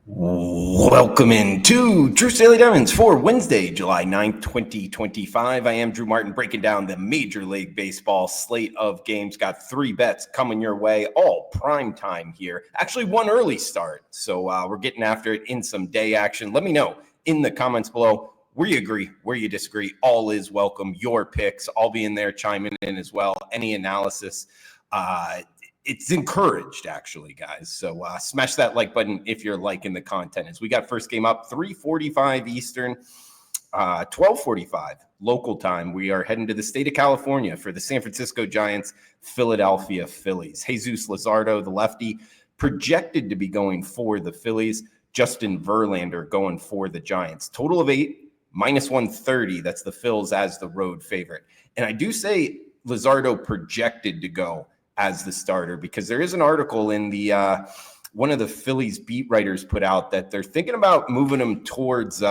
Welcome into Drew's Daily Diamonds for Wednesday, July 9th, 2025. I am Drew Martin breaking down the Major League Baseball slate of games. Got three bets coming your way, all prime time here. Actually, one early start. So we're getting after it in some day action. Let me know in the comments below where you agree, where you disagree. All is welcome. Your picks, I'll be in there chiming in as well. Any analysis. It's encouraged, actually, guys. So smash that like button if you're liking the content. As we got first game up, 3:45 Eastern, 12:45 local time. We are heading to the state of California for the San Francisco Giants, Philadelphia Phillies. Jesus Luzardo, the lefty, projected to be going for the Phillies. Justin Verlander going for the Giants. Total of 8, -130. That's the Phils as the road favorite. And I do say Luzardo projected to go as the starter, because there is an article in the one of the Phillies beat writers put out that they're thinking about moving him towards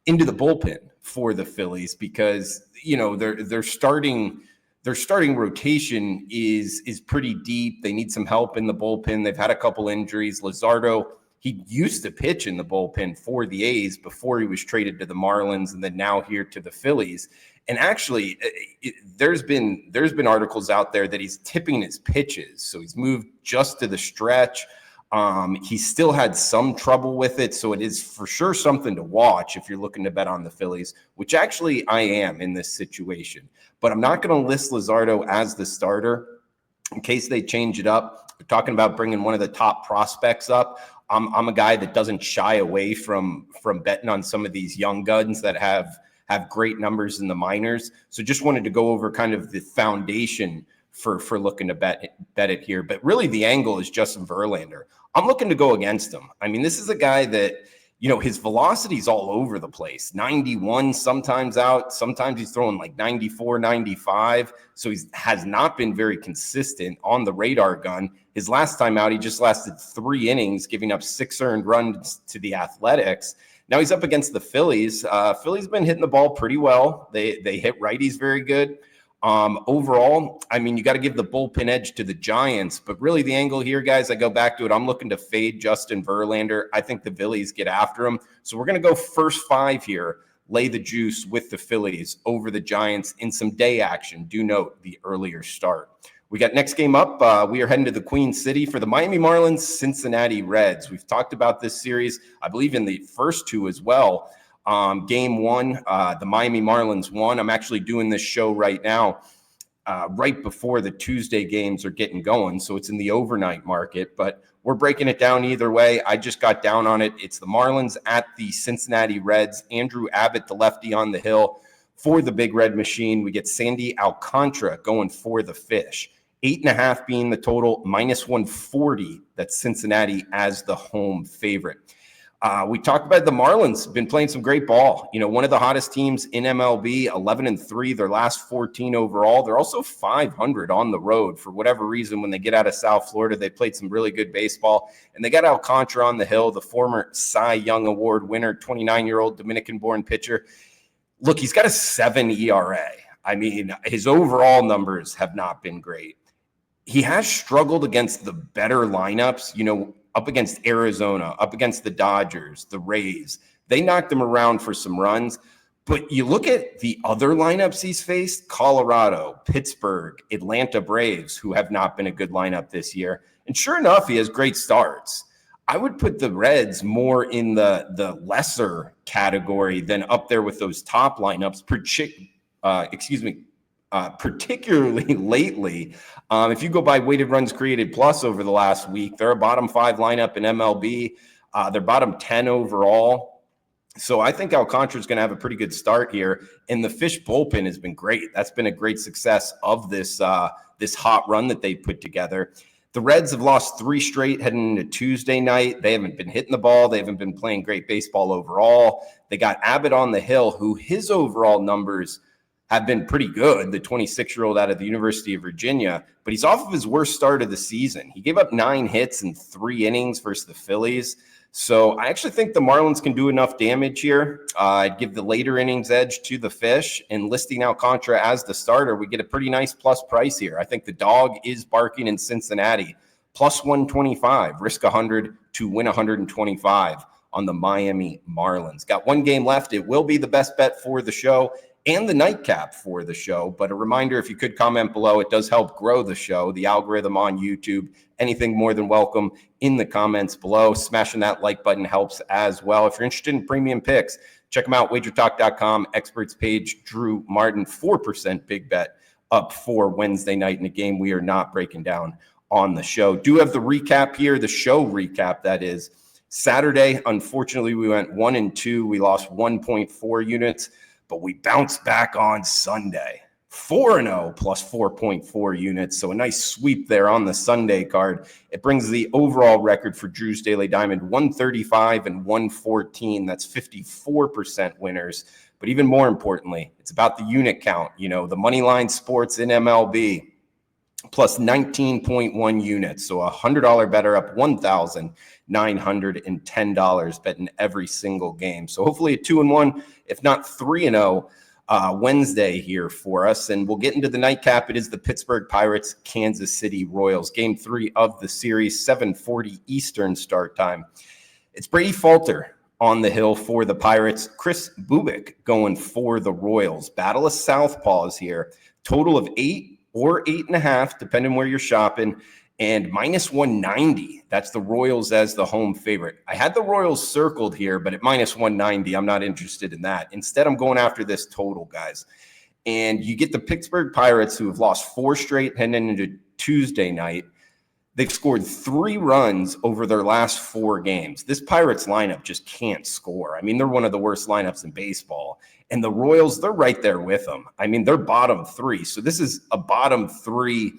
into the bullpen for the Phillies, because their starting rotation is pretty deep. They need some help in the bullpen. They've had a couple injuries. Luzardo, he used to pitch in the bullpen for the A's before he was traded to the Marlins, and then now here to the Phillies. And actually, there's been articles out there that he's tipping his pitches. So he's moved just to the stretch. He still had some trouble with it. So it is for sure something to watch if you're looking to bet on the Phillies, which actually I am in this situation. But I'm not going to list Luzardo as the starter in case they change it up. They're talking about bringing one of the top prospects up. I'm a guy that doesn't shy away from betting on some of these young guns that have great numbers in the minors. So just wanted to go over kind of the foundation for looking to bet it here. But really the angle is Justin Verlander. I'm looking to go against him. I mean, this is a guy that, his velocity is all over the place. 91 sometimes out. Sometimes he's throwing like 94, 95. So he has not been very consistent on the radar gun. His last time out, he just lasted 3 innings, giving up 6 earned runs to the Athletics. Now he's up against the Phillies. Phillies been hitting the ball pretty well. They hit righties very good. Overall, I mean, you got to give the bullpen edge to the Giants, but really the angle here, guys, I go back to it. I'm looking to fade Justin Verlander. I think the Phillies get after him. So we're going to go first 5 here, lay the juice with the Phillies over the Giants in some day action. Do note the earlier start. We got next game up. We are heading to the Queen City for the Miami Marlins, Cincinnati Reds. We've talked about this series, I believe, in the first 2 as well. Game 1, the Miami Marlins won. I'm actually doing this show right now, right before the Tuesday games are getting going. So it's in the overnight market, but we're breaking it down either way. I just got down on it. It's the Marlins at the Cincinnati Reds. Andrew Abbott, the lefty on the hill for the Big Red Machine. We get Sandy Alcantara going for the Fish. 8.5 being the total, -140. That's Cincinnati as the home favorite. We talked about the Marlins been playing some great ball. One of the hottest teams in MLB, 11-3, their last 14 overall. They're also 500 on the road. For whatever reason, when they get out of South Florida, they played some really good baseball. And they got Alcantara on the hill, the former Cy Young Award winner, 29-year-old Dominican-born pitcher. Look, he's got a 7 ERA. I mean, his overall numbers have not been great. He has struggled against the better lineups, up against Arizona, up against the Dodgers, the Rays. They knocked him around for some runs. But you look at the other lineups he's faced, Colorado, Pittsburgh, Atlanta Braves, who have not been a good lineup this year. And sure enough, he has great starts. I would put the Reds more in the lesser category than up there with those top lineups, particularly lately. If you go by weighted runs created plus over the last week, they're a bottom 5 lineup in MLB. They're bottom 10 overall. So I think Alcantara is going to have a pretty good start here. And the Fish bullpen has been great. That's been a great success of this hot run that they put together. The Reds have lost 3 straight heading into Tuesday night. They haven't been hitting the ball. They haven't been playing great baseball overall. They got Abbott on the hill, who his overall numbers have been pretty good, the 26-year-old out of the University of Virginia, but he's off of his worst start of the season. He gave up 9 hits in 3 innings versus the Phillies. So I actually think the Marlins can do enough damage here. I'd give the later innings edge to the Fish, and listing Alcantara as the starter, we get a pretty nice plus price here. I think the dog is barking in Cincinnati, plus 125. Risk 100 to win 125 on the Miami Marlins. Got one game left. It will be the best bet for the show and the nightcap for the show. But a reminder, if you could comment below, it does help grow the show, the algorithm on YouTube. Anything more than welcome in the comments below. Smashing that like button helps as well. If you're interested in premium picks, check them out, WagerTalk.com, experts page, Drew Martin, 4% big bet up for Wednesday night in a game we are not breaking down on the show. Do have the recap here, the show recap, that is. Saturday, unfortunately, we went 1-2. We lost 1.4 units, but we bounced back on Sunday. 4-0 plus 4.4 units. So a nice sweep there on the Sunday card. It brings the overall record for Drew's Daily Diamond 135 and 114. That's 54% winners. But even more importantly, it's about the unit count. You know, the money line sports in MLB plus 19.1 units. So a $100 better up $1,910 betting every single game. So hopefully a 2-1, if not 3-0 Wednesday here for us. And we'll get into the nightcap. It is the Pittsburgh Pirates, Kansas City Royals. Game 3 of the series, 7:40 Eastern start time. It's Brady Falter on the hill for the Pirates. Chris Bubic going for the Royals. Battle of Southpaws here. Total of 8 or 8.5, depending where you're shopping, and minus 190. That's the Royals as the home favorite. I had the Royals circled here, but at minus 190, I'm not interested in that. Instead, I'm going after this total, guys. And you get the Pittsburgh Pirates, who have lost 4 straight heading into Tuesday night. They've scored 3 runs over their last 4 games. This Pirates lineup just can't score. I mean, they're one of the worst lineups in baseball. And the Royals, they're right there with them. I mean, they're bottom 3. So this is a bottom 3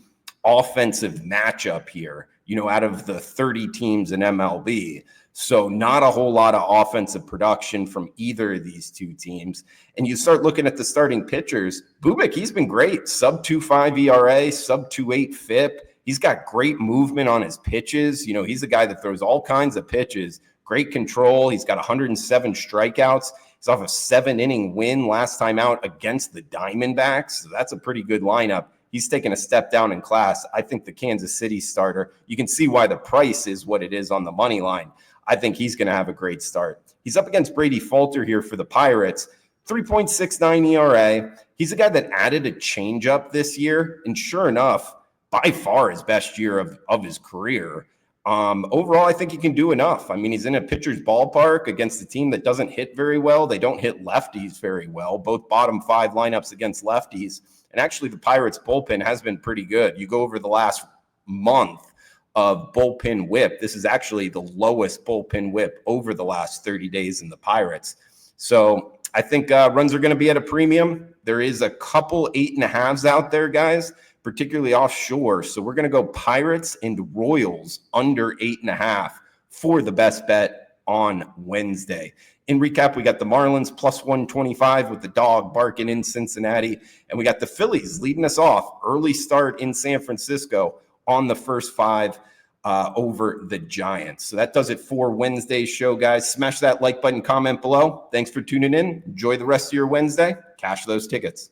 offensive matchup here, you know, out of the 30 teams in MLB. So not a whole lot of offensive production from either of these two teams. And you start looking at the starting pitchers. Bubic, he's been great. Sub 2.5 ERA, sub 2.8 FIP. He's got great movement on his pitches. You know, he's a guy that throws all kinds of pitches. Great control. He's got 107 strikeouts. He's off a 7-inning win last time out against the Diamondbacks. So that's a pretty good lineup. He's taken a step down in class. I think the Kansas City starter, you can see why the price is what it is on the money line. I think he's going to have a great start. He's up against Brady Falter here for the Pirates. 3.69 ERA. He's a guy that added a changeup this year. And sure enough, by far his best year of his career. Overall, I think he can do enough. I mean, he's in a pitcher's ballpark against a team that doesn't hit very well. They don't hit lefties very well, both bottom 5 lineups against lefties. And actually, the Pirates bullpen has been pretty good. You go over the last month of bullpen whip. This is actually the lowest bullpen whip over the last 30 days in the Pirates. So I think runs are going to be at a premium. There is a couple 8.5s out there, guys, particularly offshore. So we're going to go Pirates and Royals under 8.5 for the best bet on Wednesday. In recap, we got the Marlins plus 125 with the dog barking in Cincinnati. And we got the Phillies leading us off. Early start in San Francisco on the first 5 over the Giants. So that does it for Wednesday's show, guys. Smash that like button, comment below. Thanks for tuning in. Enjoy the rest of your Wednesday. Cash those tickets.